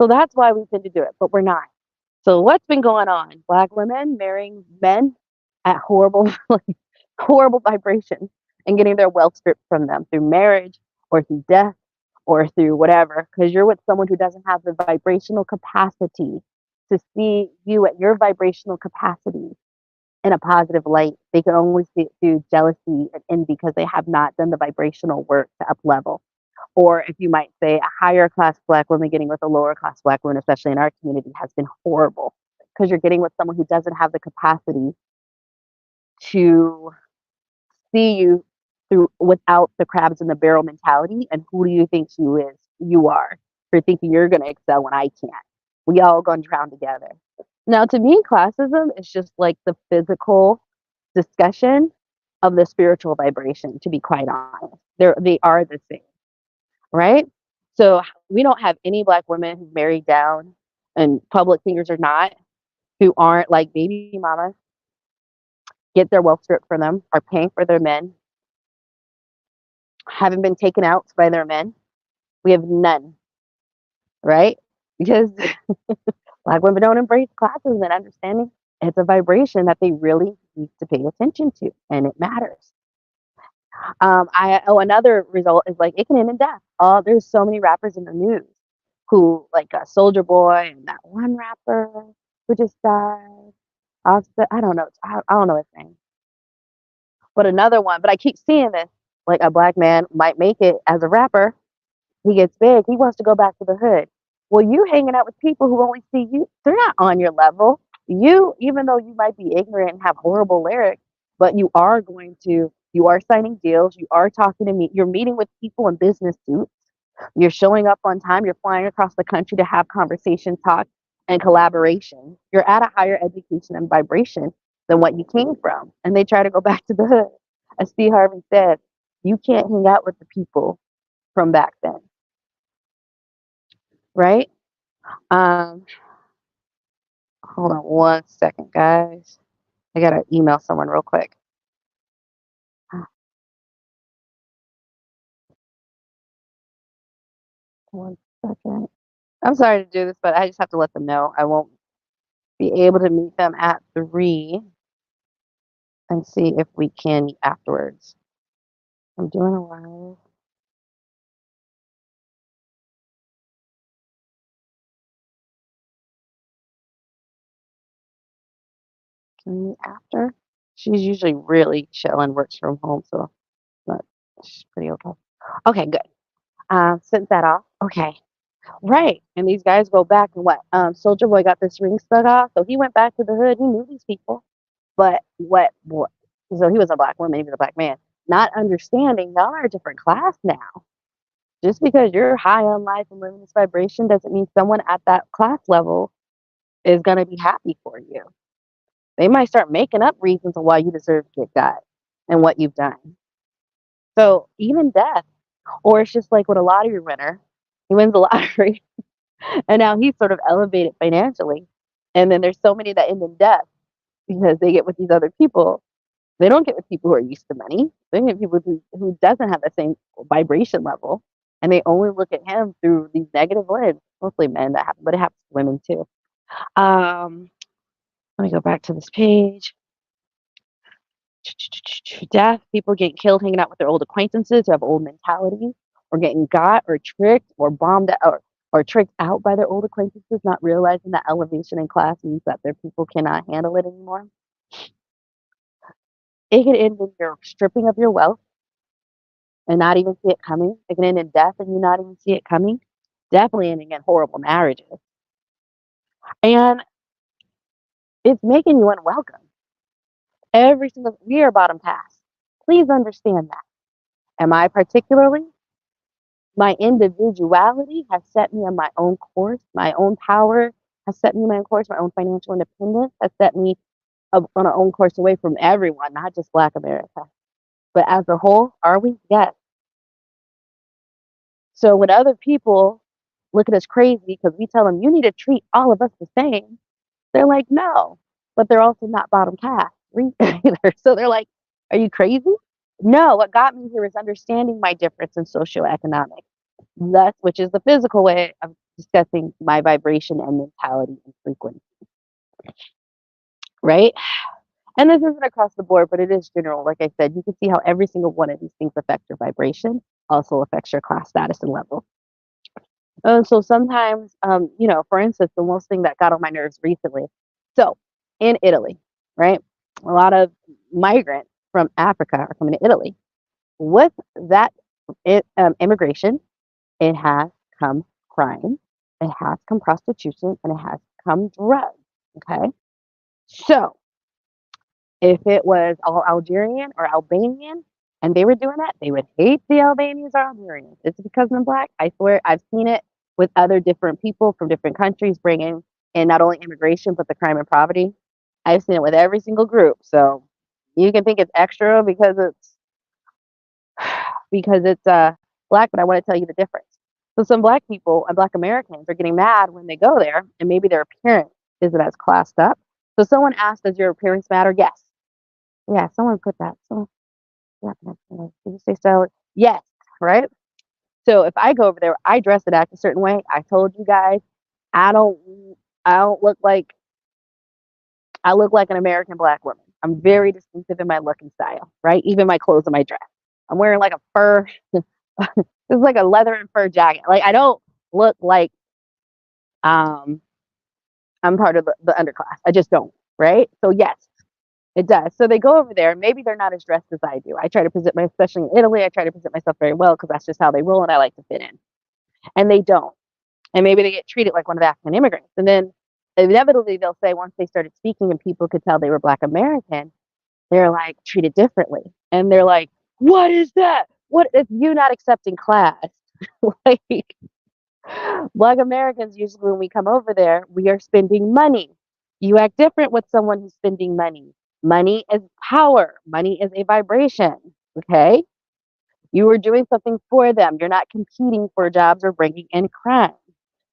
So that's why we tend to do it, but we're not. So what's been going on? Black women marrying men at horrible, like, horrible vibrations and getting their wealth stripped from them through marriage or through death or through whatever, because you're with someone who doesn't have the vibrational capacity to see you at your vibrational capacity in a positive light. They can only see it through jealousy and envy because they have not done the vibrational work to up level. Or if you might say a higher class black woman getting with a lower class black woman, especially in our community, has been horrible because you're getting with someone who doesn't have the capacity to see you through without the crabs in the barrel mentality. And who do you think you are for thinking you're going to excel when I can't? We all gonna drown together. Now, to me, classism is just like the physical discussion of the spiritual vibration. To be quite honest, they are the same, right? So we don't have any black women who married down, and public figures or not, who aren't like baby mamas, get their wealth stripped from them, are paying for their men, haven't been taken out by their men. We have none, right? Because black women don't embrace classism and understanding it's a vibration that they really need to pay attention to, and it matters. Another result is like it can end in death. Oh, there's so many rappers in the news who, like Soldier Boy and that one rapper who just died. Offset, I don't know. I don't know his name, but another one. But I keep seeing this. Like a black man might make it as a rapper. He gets big. He wants to go back to the hood. Well, you hanging out with people who only see you. They're not on your level. You, even though you might be ignorant and have horrible lyrics, but you are signing deals. You are talking to me. You're meeting with people in business suits. You're showing up on time. You're flying across the country to have conversation, talk, and collaboration. You're at a higher education and vibration than what you came from. And they try to go back to the hood. As Steve Harvey said, you can't hang out with the people from back then, right? Um, Hold on one second, guys. I gotta email someone real quick. One second. I'm sorry to do this, but I just have to let them know I won't be able to meet them at 3 and see if we can meet afterwards. I'm doing a live. Can we meet after? She's usually really chill and works from home, so but she's pretty okay. Okay, good. Sent that off. Okay. Right. And these guys go back and what? Soldier Boy got this ring stuck off, so he went back to the hood. He knew these people. But what so he was a black woman, he was a black man. Not understanding y'all are a different class now. Just because you're high on life and living this vibration doesn't mean someone at that class level is gonna be happy for you. They might start making up reasons of why you deserve to get got and what you've done. So even death, or it's just like with a lottery winner, he wins the lottery and now he's sort of elevated financially. And then there's so many that end in death because they get with these other people. They don't get with people who are used to money. They get people who doesn't have the same vibration level, and they only look at him through these negative lens. Mostly men that happen, but it happens to women too. Um, Let me go back to this page. Death, people getting killed hanging out with their old acquaintances who have old mentalities, or getting got or tricked or bombed out or tricked out by their old acquaintances, not realizing that elevation in class means that their people cannot handle it anymore. It can end in your stripping of your wealth and not even see it coming. It can end in death and you not even see it coming. Definitely ending in horrible marriages. And it's making you unwelcome. Every single we are bottom pass. Please understand that. Am I particularly? My individuality has set me on my own course. My own power has set me on my own course. My own financial independence has set me on our own course away from everyone, not just Black America. But as a whole, are we? Yes. So when other people look at us crazy because we tell them you need to treat all of us the same, they're like, no. But they're also not bottom caste either. So they're like, are you crazy? No, what got me here is understanding my difference in socioeconomic. Thus, which is the physical way of discussing my vibration and mentality and frequency, right? And this isn't across the board, but it is general. Like I said, you can see how every single one of these things affect your vibration, also affects your class status and level. So sometimes, for instance, the most thing that got on my nerves recently. So in Italy, right, a lot of migrants from Africa are coming to Italy. With that immigration, it has come crime, it has come prostitution, and it has come drugs. Okay, so if it was all Algerian or Albanian and they were doing that, they would hate the Albanians or Algerians. It's because I'm black. I swear I've seen it with other different people from different countries bringing in not only immigration, but the crime and poverty. I've seen it with every single group. So you can think it's extra because it's black, but I want to tell you the difference. So some black people and black Americans are getting mad when they go there and maybe their appearance isn't as classed up. So someone asked, does your appearance matter? Yes. Yeah, someone put that. So yeah, did you say so? Yes, right? So if I go over there, I dress and act a certain way. I told you guys, I don't I don't look like I look like an American black woman. I'm very distinctive in my look and style, right? Even my clothes and my dress. I'm wearing like a fur, it's like a leather and fur jacket. Like I don't look like um I'm part of the underclass. I just don't, right? So yes, it does. So they go over there, and maybe they're not as dressed as I do. I try to present my, especially in Italy, I try to present myself very well because that's just how they roll, and I like to fit in. And they don't. And maybe they get treated like one of the African immigrants. And then inevitably they'll say once they started speaking and people could tell they were Black American, they're like treated differently. And they're like, what is that? What is you not accepting class? Like Black Americans, usually when we come over there, we are spending money. You act different with someone who's spending money. Money is power, money is a vibration. Okay. You are doing something for them. You're not competing for jobs or bringing in crime.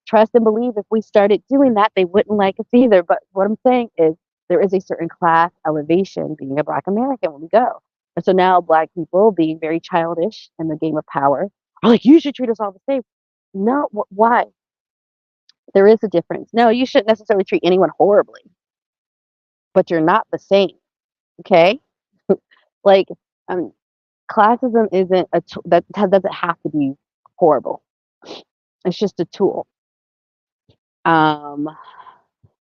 Trust and believe if we started doing that, they wouldn't like us either. But what I'm saying is there is a certain class elevation being a Black American when we go. And so now Black people being very childish in the game of power are like, you should treat us all the same. No, why? There is a difference. No, you shouldn't necessarily treat anyone horribly, but you're not the same. Okay? Like, um, classism isn't doesn't have to be horrible. It's just a tool. Um,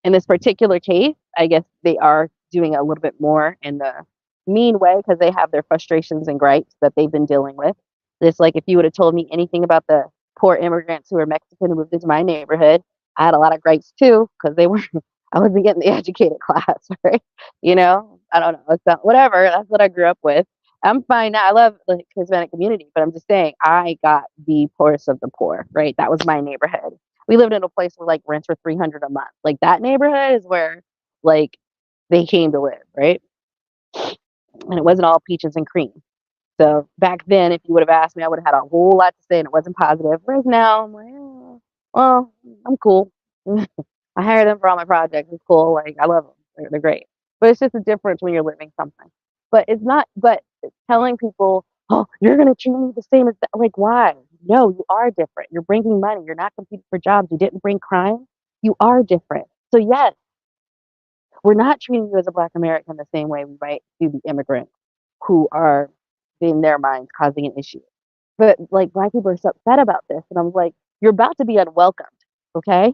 in this particular case, I guess they are doing a little bit more in the mean way because they have their frustrations and gripes that they've been dealing with. It's like if you would have told me anything about the poor immigrants who are Mexican who moved into my neighborhood, I had a lot of gripes too because they were I wasn't getting the educated class, right? I don't know. It's not, whatever. That's what I grew up with. I'm fine now. I love the Hispanic community, but I'm just saying I got the poorest of the poor, right? That was my neighborhood. We lived in a place where like rents were 300 a month. Like that neighborhood is where like they came to live, right? And it wasn't all peaches and cream. So back then, if you would have asked me, I would have had a whole lot to say, and it wasn't positive. Whereas now, I'm like, oh, well, I'm cool. I hire them for all my projects. It's cool. Like I love them. They're great. But it's just a difference when you're living something. But it's not. But telling people, oh, you're gonna treat me the same as that. Like why? No, you are different. You're bringing money. You're not competing for jobs. You didn't bring crime. You are different. So yes, we're not treating you as a Black American the same way we might do the immigrants who are, in their minds, causing an issue. But like Black people are so upset about this, and I'm like, you're about to be unwelcomed. Okay,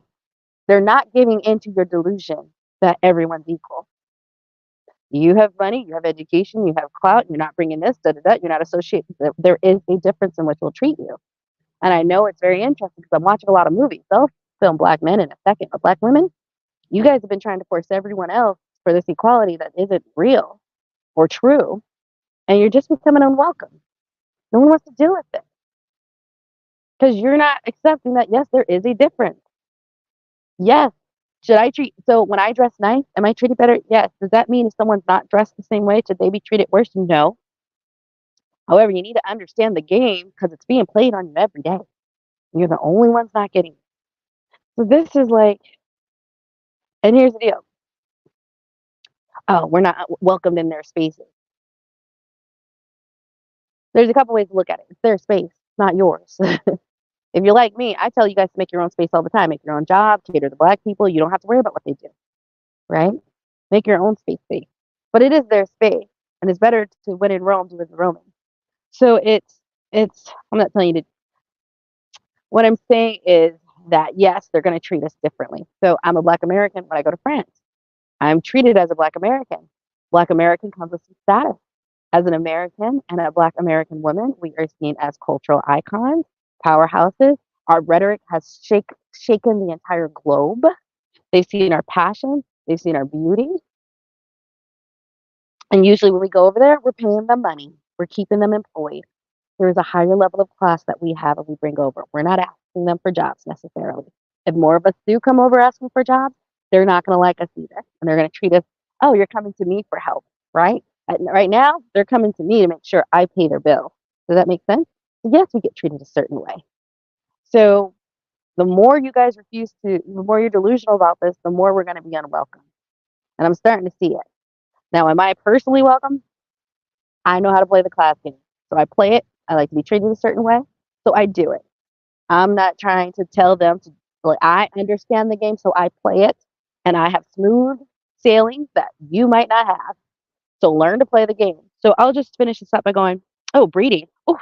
they're not giving into your delusion that everyone's equal. You have money, you have education, you have clout, you're not bringing this, da da da, you're not associated. There is a difference in which we'll treat you. And I know it's very interesting because I'm watching a lot of movies. They'll film Black men in a second, but Black women, you guys have been trying to force everyone else for this equality that isn't real or true, and you're just becoming unwelcome. No one wants to deal with it because you're not accepting that, yes, there is a difference. Yes. Should I treat so when I dress nice, am I treated better? Yes. Does that mean if someone's not dressed the same way, should they be treated worse? No. However, you need to understand the game because it's being played on you every day. You're the only ones not getting it. So this is like, and here's the deal. Oh, we're not welcomed in their spaces. There's a couple ways to look at it. It's their space, not yours. If you're like me, I tell you guys to make your own space all the time. Make your own job, cater to black people. You don't have to worry about what they do, right? Make your own space safe. But it is their space, and it's better to when in Rome do as the Romans. So it's. I'm not telling you to. What I'm saying is that yes, they're going to treat us differently. So I'm a Black American when I go to France. I'm treated as a Black American. Black American comes with some status. As an American and a Black American woman, we are seen as cultural icons, powerhouses. Our rhetoric has shaken the entire globe. They've seen our passion, they've seen our beauty. And usually when we go over there, we're paying them money, we're keeping them employed. There is a higher level of class that we have and we bring over. We're not asking them for jobs necessarily. If more of us do come over asking for jobs, they're not going to like us either. And they're going to treat us, oh, you're coming to me for help, right? Right now, they're coming to me to make sure I pay their bill. Does that make sense? So yes, we get treated a certain way. So the more you guys refuse to, the more you're delusional about this, the more we're going to be unwelcome. And I'm starting to see it. Now, am I personally welcome? I know how to play the class game. So I play it. I like to be treated a certain way. So I do it. I'm not trying to tell them to, like, I understand the game, so I play it. And I have smooth sailing that you might not have. So learn to play the game. So I'll just finish this up by going, oh, breeding. Oh,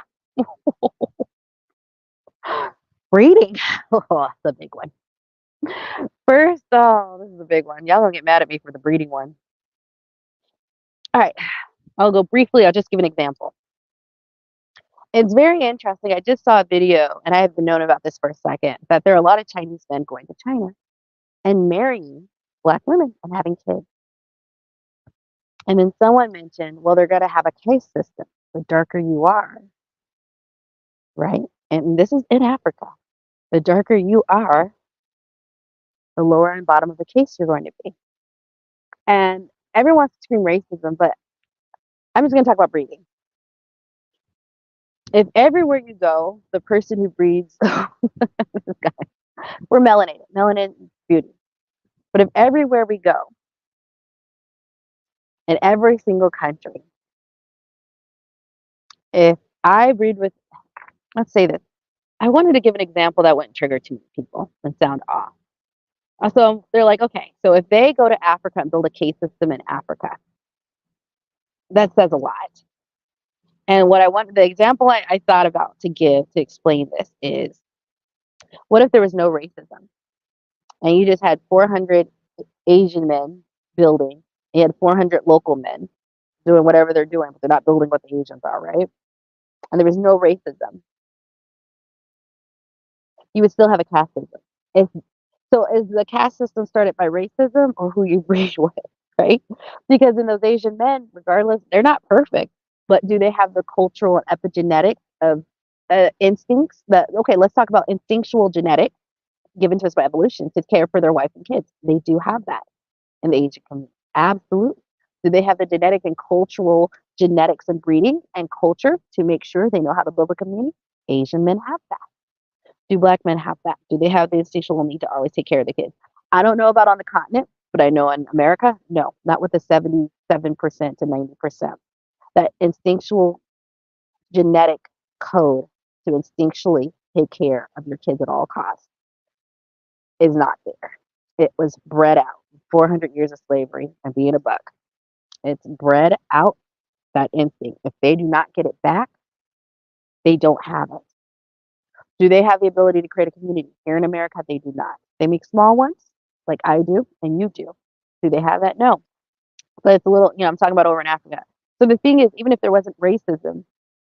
breeding. Oh, that's a big one. First, oh, this is a big one. Y'all don't get mad at me for the breeding one. All right. I'll go briefly. I'll just give an example. It's very interesting. I just saw a video, and I have been known about this for a second, that there are a lot of Chinese men going to China and marrying Black women and having kids. And then someone mentioned, well, they're going to have a caste system. The darker you are, right? And this is in Africa. The darker you are, the lower and bottom of the caste you're going to be. And everyone wants to scream racism, but I'm just going to talk about breeding. If everywhere you go, the person who breeds, we're melanated, melanin is beauty. But if everywhere we go, in every single country, if I breed with, let's say this, I wanted to give an example that wouldn't trigger too many people and sound off. So they're like, okay, so if they go to Africa and build a caste system in Africa, that says a lot. And what I want, the example I thought about to give to explain this is, what if there was no racism and you just had 400 Asian men building, you had 400 local men doing whatever they're doing, but they're not building what the Asians are, right? And there was no racism, you would still have a caste system. If so, is the caste system started by racism or who you breed with, right? Because in those Asian men, regardless, they're not perfect, but do they have the cultural and epigenetics of instincts that, okay, let's talk about instinctual genetics given to us by evolution to care for their wife and kids. They do have that in the Asian community. Absolutely. Do they have the genetic and cultural genetics and breeding and culture to make sure they know how to build a community? Asian men have that. Do Black men have that? Do they have the instinctual need to always take care of the kids? I don't know about on the continent, but I know in America, no, not with the 77% to 90%. That instinctual genetic code to instinctually take care of your kids at all costs is not there. It was bred out. 400 years of slavery and being a buck. It's bred out, that instinct. If they do not get it back, they don't have it. Do they have the ability to create a community? Here in America, they do not. They make small ones, like I do and you do. Do they have that? No. But it's a little, I'm talking about over in Africa. So the thing is, even if there wasn't racism,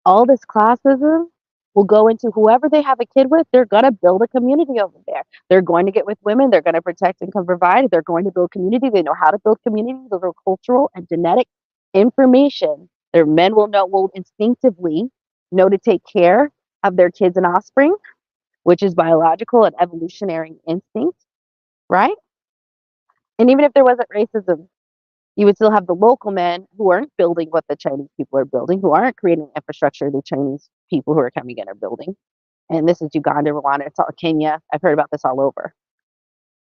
all this classism will go into whoever they have a kid with, they're going to build a community over there. They're going to get with women. They're going to protect and can provide. They're going to build community. They know how to build community. Those are cultural and genetic information. Their men will instinctively know to take care of their kids and offspring, which is biological and evolutionary instinct, right? And even if there wasn't racism, You would still have the local men who aren't building what the Chinese people are building, who aren't creating infrastructure the Chinese people who are coming in are building. And this is Uganda, Rwanda, it's all Kenya. I've heard about this all over.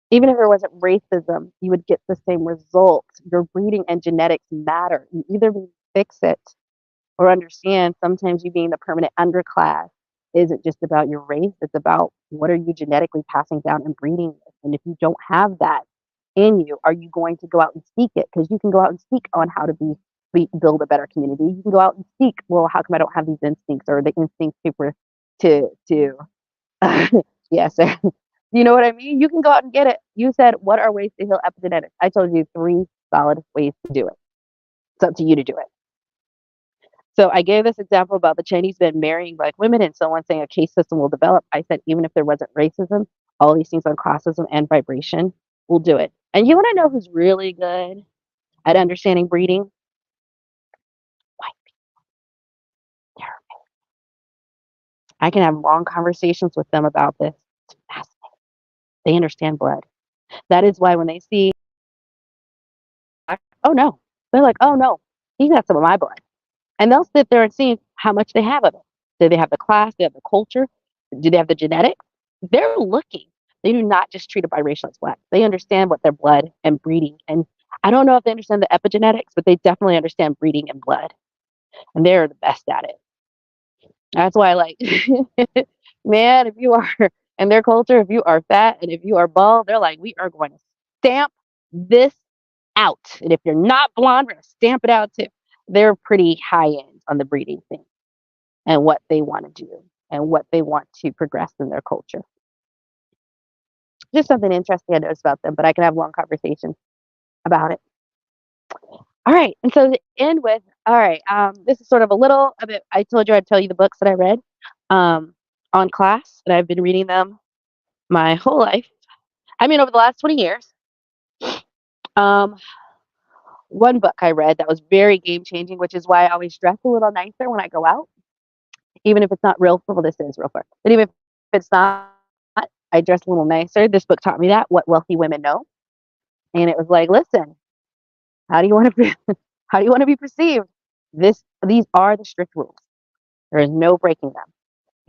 Even if there wasn't racism, you would get the same results. Your breeding and genetics matter. You either fix it or understand sometimes you being the permanent underclass isn't just about your race, it's about what are you genetically passing down and breeding with. And if you don't have that in you, are you going to go out and seek it? Because you can go out and seek on how to build a better community. You can go out and seek, well, how come I don't have these instincts or the instincts to yes, you know what I mean? You can go out and get it. You said, what are ways to heal epigenetics? I told you three solid ways to do it. It's up to you to do it. So I gave this example about the Chinese men marrying black women and someone saying a case system will develop. I said, even if there wasn't racism, all these things on classism and vibration will do it. And you want to know who's really good at understanding breeding? White people. I can have long conversations with them about this. It's fascinating. They understand blood. That is why when they see, oh no, they're like, oh no, he got some of my blood. And they'll sit there and see how much they have of it. Do they have the class? Do they have the culture? Do they have the genetics? They're looking. They do not just treat a biracial as black. They understand what their blood and breeding. And I don't know if they understand the epigenetics, but they definitely understand breeding and blood. And they're the best at it. That's why, like, man, if you are in their culture, if you are fat and if you are bald, they're like, we are going to stamp this out. And if you're not blonde, we're going to stamp it out too. They're pretty high end on the breeding thing and what they want to do and what they want to progress in their culture. Just something interesting I noticed about them, but I can have long conversations about it. All right. And so to end with, all right, this is sort of a little of it. I told you I'd tell you the books that I read on class, and I've been reading them my whole life. I mean, over the last 20 years. Um, one book I read that was very game changing, which is why I always dress a little nicer when I go out, even if it's not real. Well, this is real far, but even if it's not, I dress a little nicer. This book taught me that what wealthy women know, and it was like, listen, how do you want to be, how do you want to be perceived? These are the strict rules. There is no breaking them.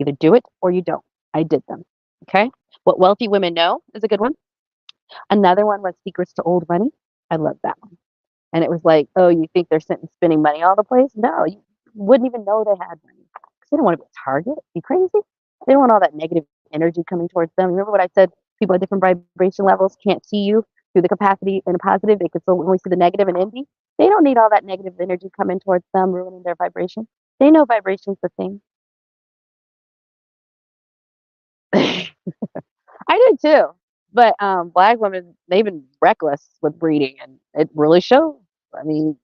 Either do it or you don't. I did them. Okay. What wealthy women know is a good one. Another one was Secrets to Old Money. I love that one. And it was like, oh, you think they're sitting spending money all the place? No, you wouldn't even know they had money because they don't want to be a target. You crazy? They don't want all that negative energy coming towards them. Remember what I said? People at different vibration levels can't see you through the capacity and a positive. They could still only see the negative and envy. They don't need all that negative energy coming towards them, ruining their vibration. They know vibration's the thing. I did too. But black women, they've been reckless with breeding and it really shows. I mean,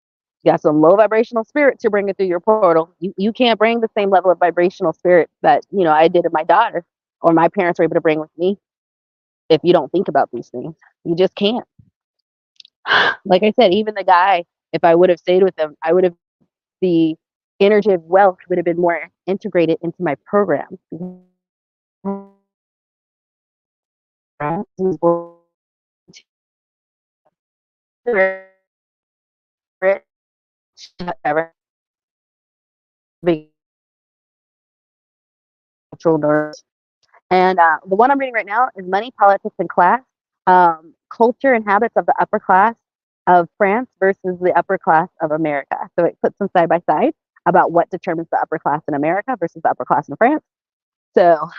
you got some low vibrational spirits you're bringing through your portal. You can't bring the same level of vibrational spirit that, I did in my daughter or my parents were able to bring with me if you don't think about these things. You just can't. Like I said, even the guy, if I would have stayed with him, I would have the energy of wealth would have been more integrated into my program. And the one I'm reading right now is Money, Politics, and Class, Culture and Habits of the Upper Class of France versus the Upper Class of America. So it puts them side by side about what determines the upper class in America versus the upper class in France. So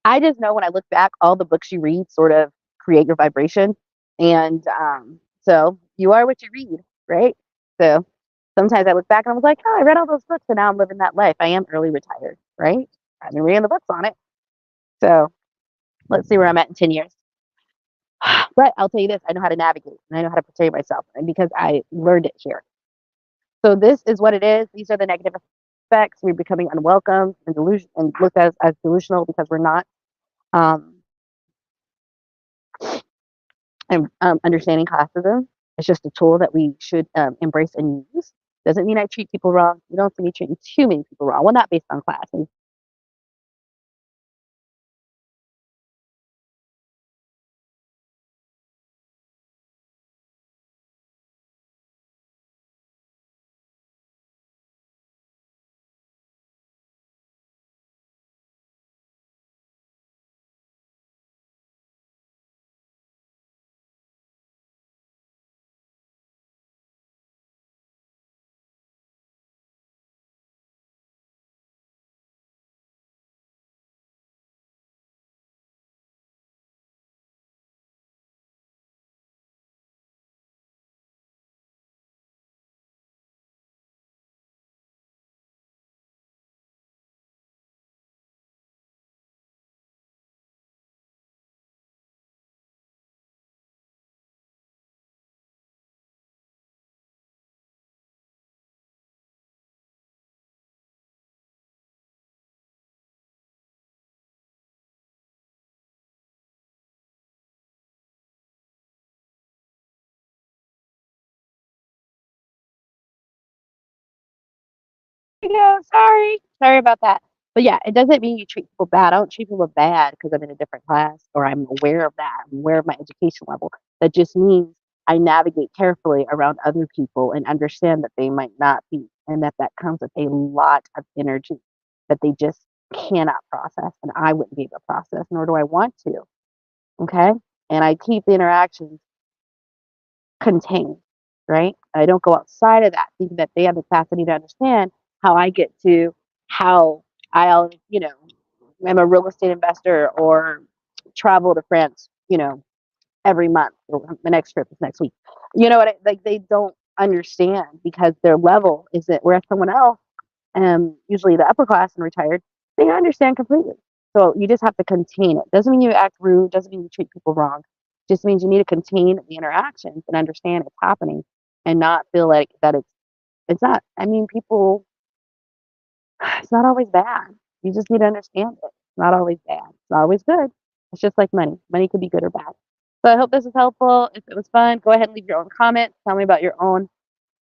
I just know when I look back, all the books you read sort of create your vibration. And so you are what you read, right? So sometimes I look back and I was like, oh, I read all those books and now I'm living that life. I am early retired, right? I've been reading the books on it. So let's see where I'm at in 10 years. But I'll tell you this, I know how to navigate and I know how to portray myself and because I learned it here. So this is what it is. These are the negative effects. We're becoming unwelcome and delusion and looked at as delusional because we're not. Um, and understanding classism is just a tool that we should embrace and use. Doesn't mean I treat people wrong. You don't see me treating too many people wrong. Well, not based on class. you go. Sorry about that. But yeah, it doesn't mean you treat people bad. I don't treat people bad because I'm in a different class or I'm aware of that. I'm aware of my education level. That just means I navigate carefully around other people and understand that they might not be, and that comes with a lot of energy that they just cannot process, and I wouldn't be able to process, nor do I want to. Okay, and I keep the interactions contained, right? I don't go outside of that thinking that they have the capacity to understand how I get to how I'll, am a real estate investor or travel to France, every month or the next trip is next week. You know what? Like they don't understand because their level isn't where someone else, usually the upper class and retired, they understand completely. So you just have to contain it. Doesn't mean you act rude. Doesn't mean you treat people wrong. Just means you need to contain the interactions and understand it's happening, and not feel like that it's not. I mean, people. It's not always bad. You just need to understand it. It's not always bad. It's not always good. It's just like money. Money could be good or bad. So I hope this is helpful. If it was fun, go ahead and leave your own comments. Tell me about your own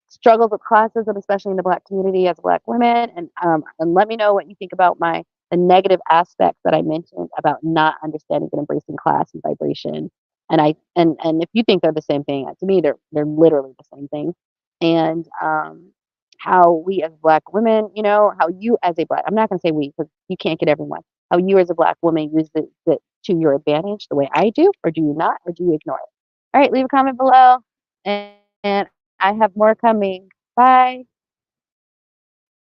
struggles with classism, especially in the Black community as Black women, and let me know what you think about the negative aspects that I mentioned about not understanding and embracing class and vibration. And if you think they're the same thing, to me they're literally the same thing. And how we as Black women, how you as a Black, I'm not going to say we because you can't get everyone. How you as a Black woman use it to your advantage the way I do, or do you not, or do you ignore it? All right, leave a comment below, and I have more coming. Bye.